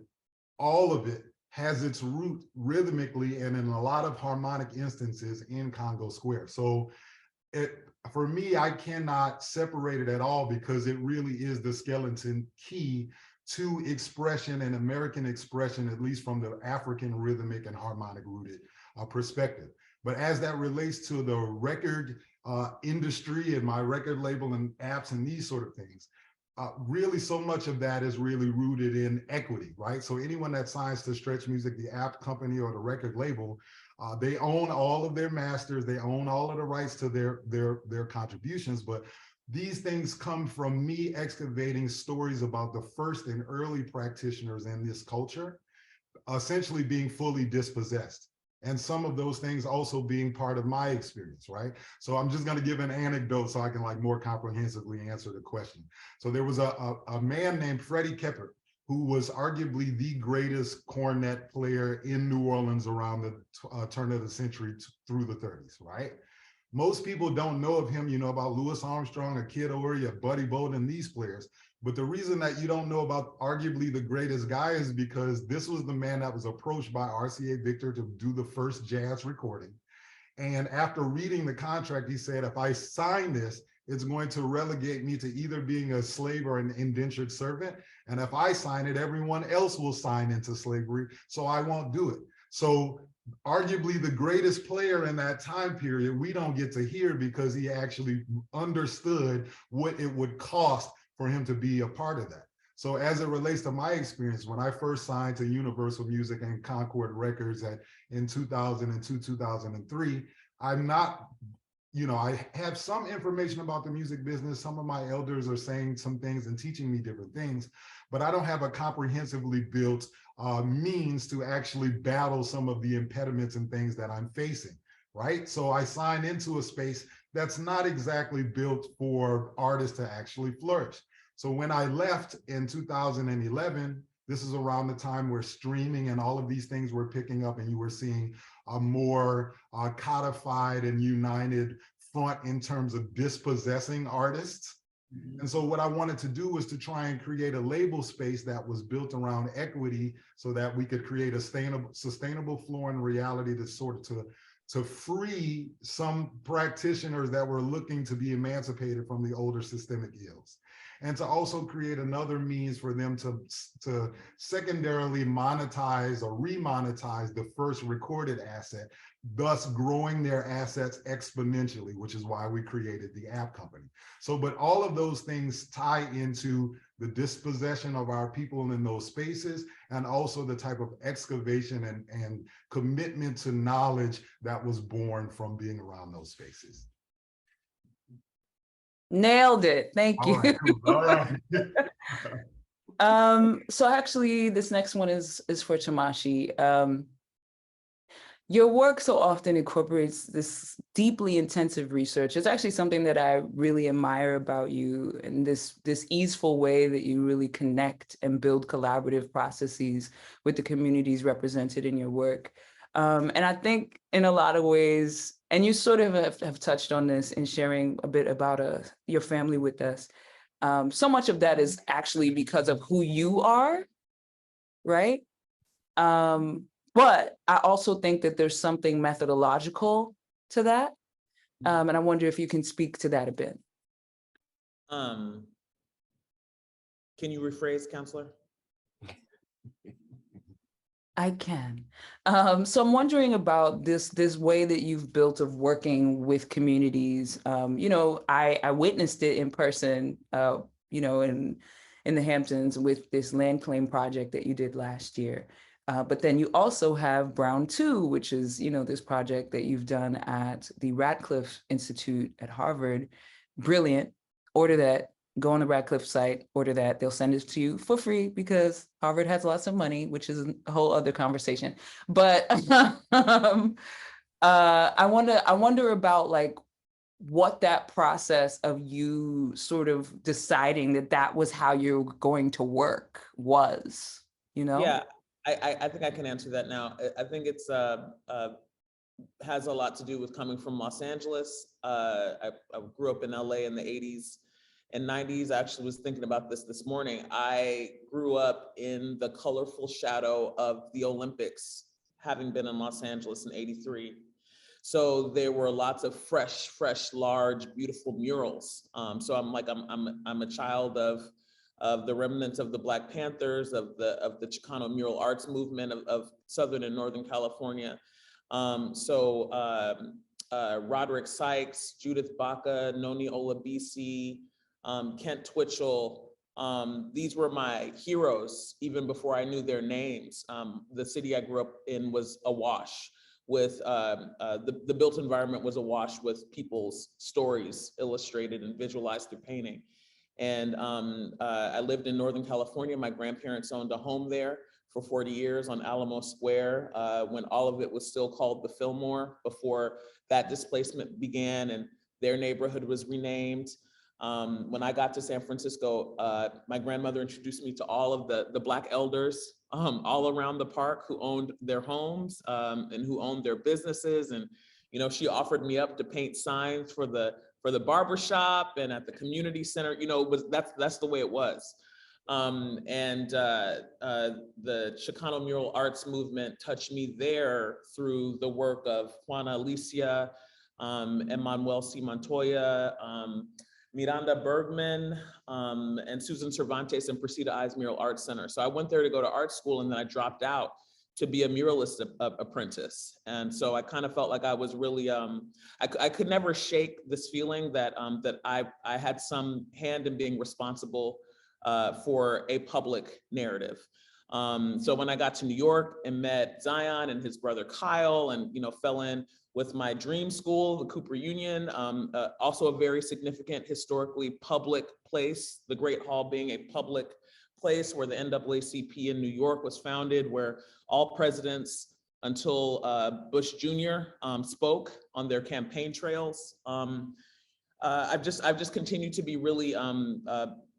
all of it has its root rhythmically and in a lot of harmonic instances in Congo Square. So for me, I cannot separate it at all, because it really is the skeleton key to expression and American expression, at least from the African rhythmic and harmonic rooted perspective. But as that relates to the record industry and my record label and apps and these sort of things, really so much of that is really rooted in equity, right? So anyone that signs to Stretch Music, the app company or the record label, they own all of their masters, they own all of the rights to their contributions, but these things come from me excavating stories about the first and early practitioners in this culture, essentially being fully dispossessed. And some of those things also being part of my experience, right? So I'm just going to give an anecdote so I can like more comprehensively answer the question. So there was a man named Freddie Kepper, who was arguably the greatest cornet player in New Orleans around the turn of the century through the 30s, right? Most people don't know of him, you know, about Louis Armstrong, a Kid Ory, a Buddy Bolden, these players. But the reason that you don't know about arguably the greatest guy is because this was the man that was approached by RCA Victor to do the first jazz recording. And after reading the contract, he said, if I sign this, it's going to relegate me to either being a slave or an indentured servant. And if I sign it, everyone else will sign into slavery. So I won't do it. So arguably the greatest player in that time period, we don't get to hear because he actually understood what it would cost for him to be a part of that. So as it relates to my experience, when I first signed to Universal Music and Concord Records in 2002, 2003, I'm not, you know, I have some information about the music business. Some of my elders are saying some things and teaching me different things, but I don't have a comprehensively built means to actually battle some of the impediments and things that I'm facing, right? So I signed into a space that's not exactly built for artists to actually flourish. So when I left in 2011, this is around the time where streaming and all of these things were picking up, and you were seeing a more codified and united front in terms of dispossessing artists. And so what I wanted to do was to try and create a label space that was built around equity so that we could create a sustainable floor in reality to free some practitioners that were looking to be emancipated from the older systemic ills. And to also create another means for them to secondarily monetize or remonetize the first recorded asset, thus growing their assets exponentially, which is why we created the app company. So, but all of those things tie into the dispossession of our people in those spaces, and also the type of excavation and commitment to knowledge that was born from being around those spaces. Nailed it. Thank you. All right, cool. All right. So actually, this next one is for Tamashi. Your work so often incorporates this deeply intensive research. It's actually something that I really admire about you, and this easeful way that you really connect and build collaborative processes with the communities represented in your work. And I think in a lot of ways, and you sort of have touched on this in sharing a bit about your family with us, so much of that is actually because of who you are, right? But I also think that there's something methodological to that. And I wonder if you can speak to that a bit. Can you rephrase, Counselor? I can. So I'm wondering about this way that you've built of working with communities. You know, I witnessed it in person, you know, in the Hamptons with this land claim project that you did last year. But then you also have Brown 2, which is, you know, this project that you've done at the Radcliffe Institute at Harvard. Brilliant. Order that. Go on the Radcliffe site, order that. They'll send it to you for free because Harvard has lots of money, which is a whole other conversation. But I wonder about like what that process of you sort of deciding that was how you're going to work was, you know? Yeah, I think I can answer that now. I think it's has a lot to do with coming from Los Angeles. I grew up in LA in the 80s and 90s. I actually was thinking about this morning. I grew up in the colorful shadow of the Olympics, having been in Los Angeles in '83. So there were lots of fresh, large, beautiful murals. So I'm a child of the remnants of the Black Panthers, of the Chicano mural arts movement of Southern and Northern California. Roderick Sykes, Judith Baca, Noni Olabisi, Kent Twitchell. These were my heroes even before I knew their names. The city I grew up in was awash with, the built environment was awash with people's stories illustrated and visualized through painting. And I lived in Northern California. My grandparents owned a home there for 40 years on Alamo Square, when all of it was still called the Fillmore, before that displacement began and their neighborhood was renamed. When I got to San Francisco, my grandmother introduced me to all of the Black elders all around the park who owned their homes and who owned their businesses. And You know, she offered me up to paint signs for the barber shop and at the community center. You know, that's the way it was. The Chicano mural arts movement touched me there through the work of Juana Alicia, Emmanuel C. Montoya, Miranda Bergman, and Susan Cervantes and Presida Eyes Mural Arts Center. So I went there to go to art school, and then I dropped out to be a muralist apprentice. And so I kind of felt like I was really, I could never shake this feeling that I had some hand in being responsible for a public narrative. So when I got to New York and met Zion and his brother Kyle, and fell in with my dream school, the Cooper Union, also a very significant historically public place, the Great Hall being a public place where the NAACP in New York was founded, where all presidents until Bush Jr. Spoke on their campaign trails. I've just continued to be really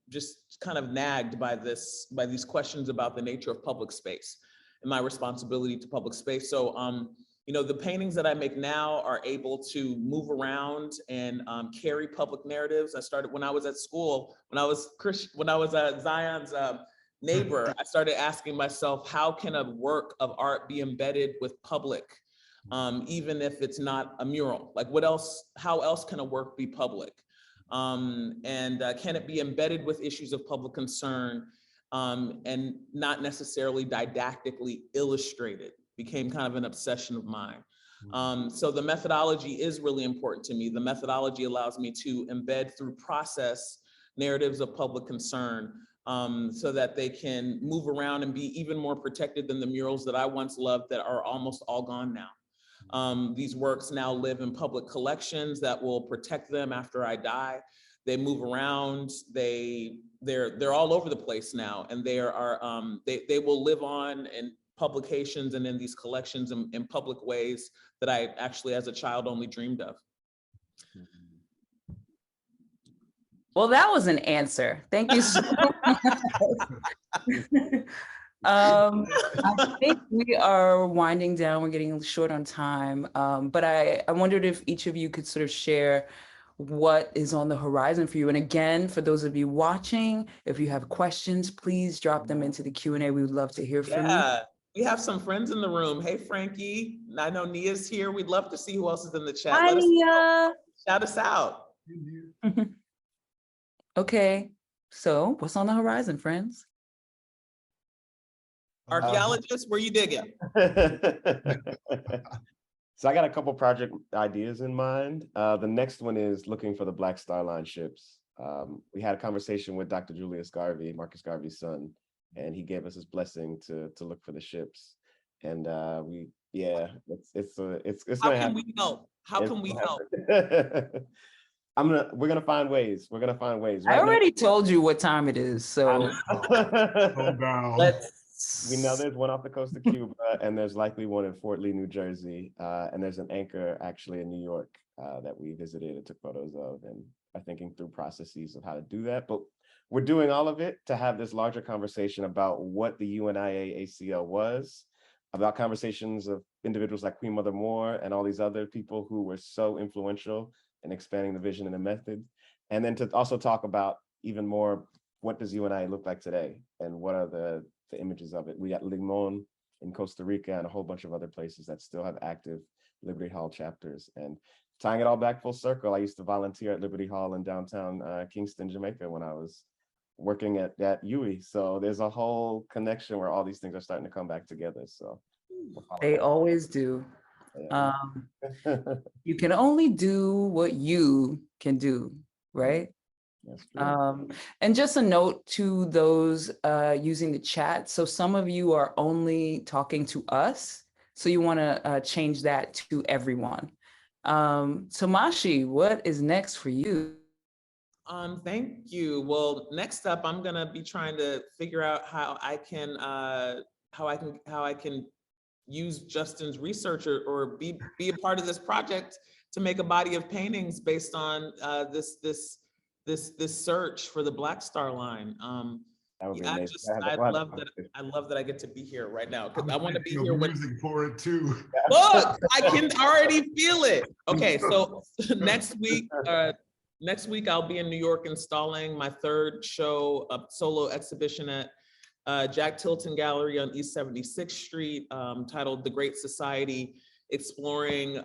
just kind of nagged by these questions about the nature of public space and my responsibility to public space. So, the paintings that I make now are able to move around and carry public narratives. I started when I was at school, when I was Zion's neighbor, I started asking myself, how can a work of art be embedded with public, even if it's not a mural? Like how else can a work be public? Can it be embedded with issues of public concern and not necessarily didactically illustrated? Became kind of an obsession of mine. So the methodology is really important to me. The methodology allows me to embed through process narratives of public concern so that they can move around and be even more protected than the murals that I once loved that are almost all gone now. These works now live in public collections that will protect them after I die. They move around, they're all over the place now, and they will live on in publications and in these collections in public ways that I actually as a child only dreamed of. Well, that was an answer. Thank you so much. I think we are winding down. We're getting short on time, but I wondered if each of you could sort of share what is on the horizon for you. And again, for those of you watching, if you have questions, please drop them into the Q&A. We would love to hear from you. We have some friends in the room. Hey, Frankie. I know Nia's here. We'd love to see who else is in the chat. Hi, Nia. Shout us out. Okay, so what's on the horizon, friends? Archaeologists, where you digging? So I got a couple project ideas in mind. The next one is looking for the Black Star Line ships. We had a conversation with Dr. Julius Garvey, Marcus Garvey's son, and he gave us his blessing to look for the ships. And it's How can we help? How can we help? We're gonna find ways. We're gonna find ways. I already told you what time it is, so we know there's one off the coast of Cuba, and there's likely one in Fort Lee, New Jersey, and there's an anchor actually in New York that we visited and took photos of, and are thinking through processes of how to do that. But we're doing all of it to have this larger conversation about what the UNIA ACL was, about conversations of individuals like Queen Mother Moore and all these other people who were so influential in expanding the vision and the method. And then to also talk about even more, what does UNIA look like today? And what are the images of it? We got Limon in Costa Rica and a whole bunch of other places that still have active Liberty Hall chapters. And tying it all back full circle, I used to volunteer at Liberty Hall in downtown Kingston, Jamaica when I was working at UWI. So there's a whole connection where all these things are starting to come back together. So they always do. Yeah. You can only do what you can do, right? That's true. And just a note to those using the chat. So some of you are only talking to us. So you want to change that to everyone. So Mashi, what is next for you? Thank you. Well, next up, I'm gonna be trying to figure out how I can use Justin's research or be a part of this project to make a body of paintings based on this search for the Black Star Line. That would be I amazing. just, I We'll have a love that. conversation. I love that I get to be here right now I'm because I want to be thinking here of when. music for it too. Look, I can already feel it. Okay, so next week, I'll be in New York installing my third show, a solo exhibition at Jack Tilton Gallery on East 76th Street, titled "The Great Society," exploring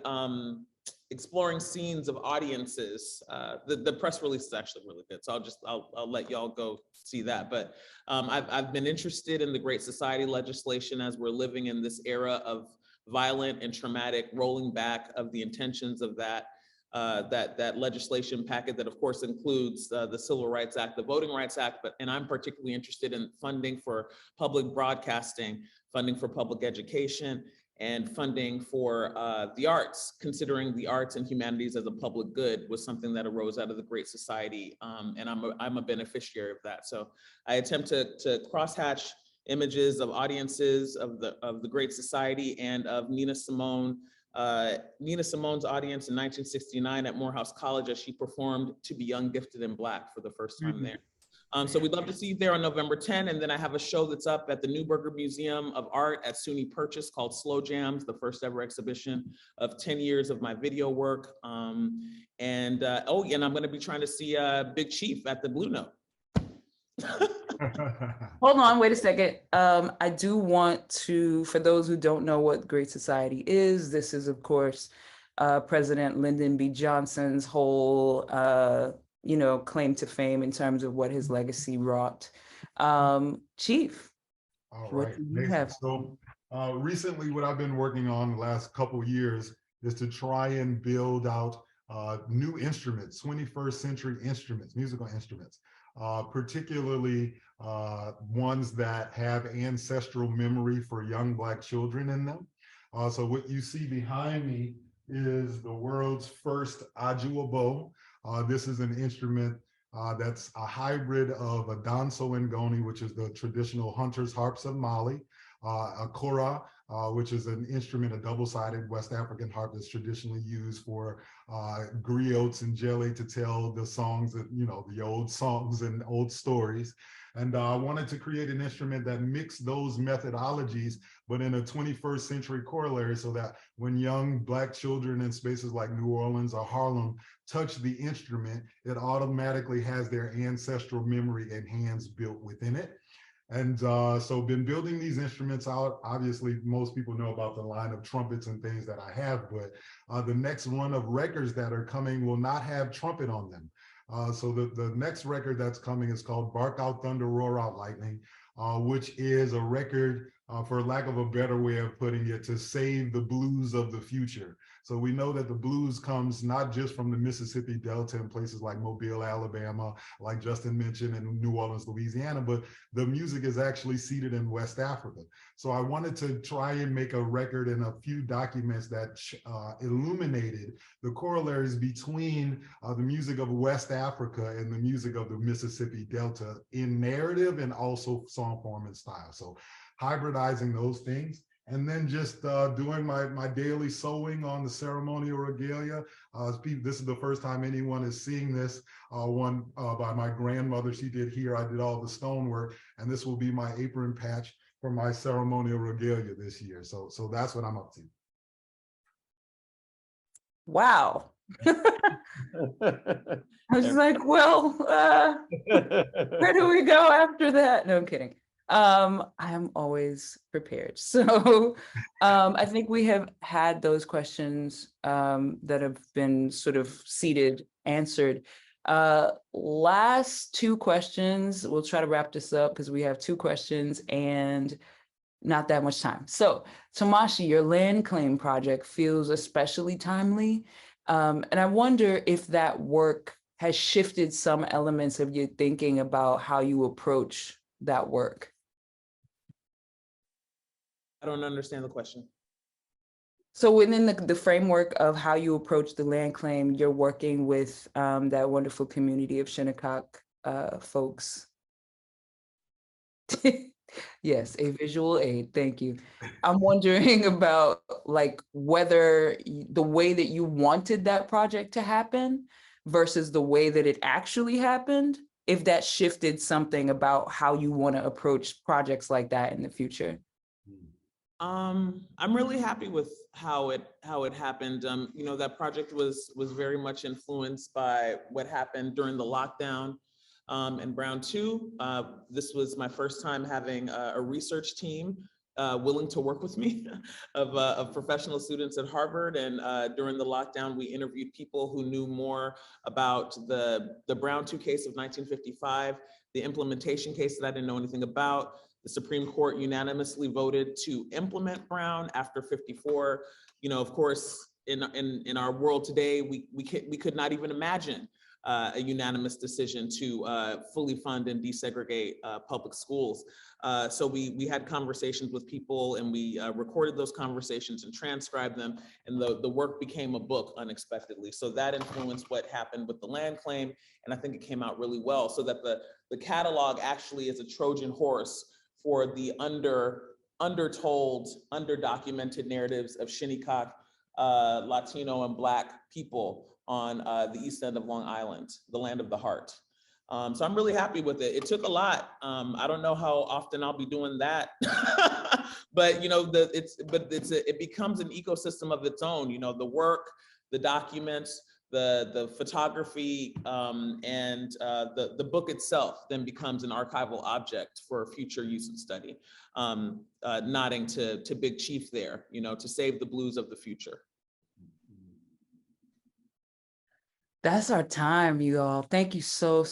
scenes of audiences. The press release is actually really good, so I'll let y'all go see that. But I've been interested in the Great Society legislation as we're living in this era of violent and traumatic rolling back of the intentions of that legislation packet that of course includes the Civil Rights Act, the Voting Rights Act, and I'm particularly interested in funding for public broadcasting, funding for public education, and funding for the arts, considering the arts and humanities as a public good was something that arose out of the Great Society, and I'm a beneficiary of that. So I attempt to crosshatch images of audiences of the Great Society and of Nina Simone's audience in 1969 at Morehouse College as she performed "To Be Young, Gifted, and Black" for the first time there. So we'd love to see you there on November 10. And then I have a show that's up at the Neuberger Museum of Art at SUNY Purchase called Slow Jams, the first ever exhibition of 10 years of my video work. And I'm gonna be trying to see Big Chief at the Blue Note. Hold on, wait a second. I do want to, for those who don't know what Great Society is, this is of course President Lyndon B. Johnson's whole claim to fame in terms of what his legacy wrought. Chief, All what right, do you Nathan. have? So recently what I've been working on the last couple of years is to try and build out new instruments, 21st century instruments, musical instruments, particularly ones that have ancestral memory for young Black children in them. So what you see behind me is the world's first Ajua bow. This is an instrument that's a hybrid of a danso ngoni, which is the traditional hunter's harps of Mali, a kora, which is an instrument, a double-sided West African harp that's traditionally used for griots and jelly to tell the songs that, the old songs and old stories. And I wanted to create an instrument that mixed those methodologies, but in a 21st century corollary, so that when young Black children in spaces like New Orleans or Harlem touch the instrument, it automatically has their ancestral memory and hands built within it. And so been building these instruments out. Obviously, most people know about the line of trumpets and things that I have, but the next run of records that are coming will not have trumpet on them. So the next record that's coming is called Bark Out Thunder, Roar Out Lightning, which is a record, for lack of a better way of putting it, to save the blues of the future. So we know that the blues comes not just from the Mississippi Delta and places like Mobile, Alabama, like Justin mentioned, and New Orleans, Louisiana, but the music is actually seated in West Africa. So I wanted to try and make a record and a few documents that illuminated the corollaries between the music of West Africa and the music of the Mississippi Delta in narrative and also song form and style. So hybridizing those things. And then just doing my daily sewing on the ceremonial regalia. This is the first time anyone is seeing this. One by my grandmother, she did here. I did all the stonework, and this will be my apron patch for my ceremonial regalia this year. So that's what I'm up to. Wow. I was like, well, where do we go after that? No, I'm kidding. I'm always prepared. So I think we have had those questions that have been sort of seeded, answered. Last two questions, we'll try to wrap this up because we have two questions and not that much time. So Tomashi, your land claim project feels especially timely. And I wonder if that work has shifted some elements of your thinking about how you approach that work. I don't understand the question. So within the framework of how you approach the land claim, you're working with that wonderful community of Shinnecock folks. Yes, a visual aid, thank you. I'm wondering about like whether the way that you wanted that project to happen versus the way that it actually happened, if that shifted something about how you want to approach projects like that in the future. I'm really happy with how it happened. You know, that project was very much influenced by what happened during the lockdown in Brown 2. This was my first time having a research team willing to work with me of professional students at Harvard. And during the lockdown, we interviewed people who knew more about the Brown 2 case of 1955, the implementation case that I didn't know anything about. The Supreme Court unanimously voted to implement Brown after 54. You know, of course, in our world today, we could not even imagine a unanimous decision to fully fund and desegregate public schools. So we had conversations with people, and we recorded those conversations and transcribed them, and the work became a book unexpectedly. So that influenced what happened with the land claim, and I think it came out really well, so that the catalog actually is a Trojan horse for the undertold, underdocumented narratives of Shinnecock, Latino and Black people on the east end of Long Island, the land of the heart. So I'm really happy with it. It took a lot. I don't know how often I'll be doing that, but you know, it becomes an ecosystem of its own. You know, the work, the documents, the photography, and the book itself then becomes an archival object for future use and study. Nodding to Big Chief there, you know, to save the blues of the future. That's our time, you all. Thank you so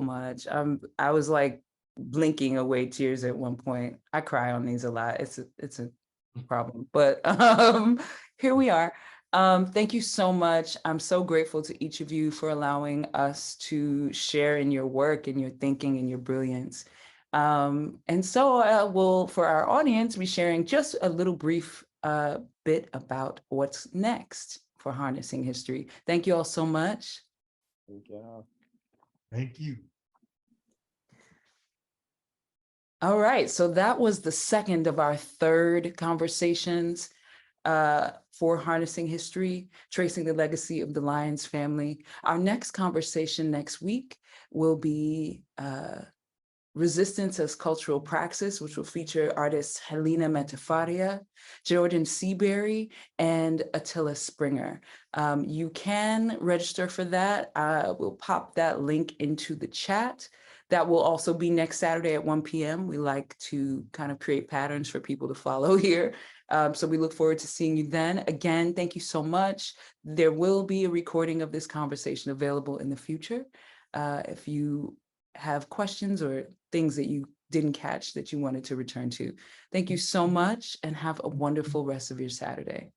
much. I was like blinking away tears at one point. I cry on these a lot. It's a problem, but here we are. Thank you so much. I'm so grateful to each of you for allowing us to share in your work and your thinking and your brilliance. And so we'll, for our audience, be sharing just a little brief bit about what's next for Harnessing History. Thank you all so much. Thank you. Thank you. All right, so that was the second of our third conversations for Harnessing History, tracing the legacy of the Lyons family. Our next conversation next week will be Resistance as Cultural Praxis, which will feature artists Helena Metafaria, Jordan Seabury, and Attila Springer. You can register for that. We'll pop that link into the chat. That will also be next Saturday at 1 p.m. We like to kind of create patterns for people to follow here. So we look forward to seeing you then. Again, thank you so much. There will be a recording of this conversation available in the future. If you have questions or things that you didn't catch that you wanted to return to. Thank you so much and have a wonderful rest of your Saturday.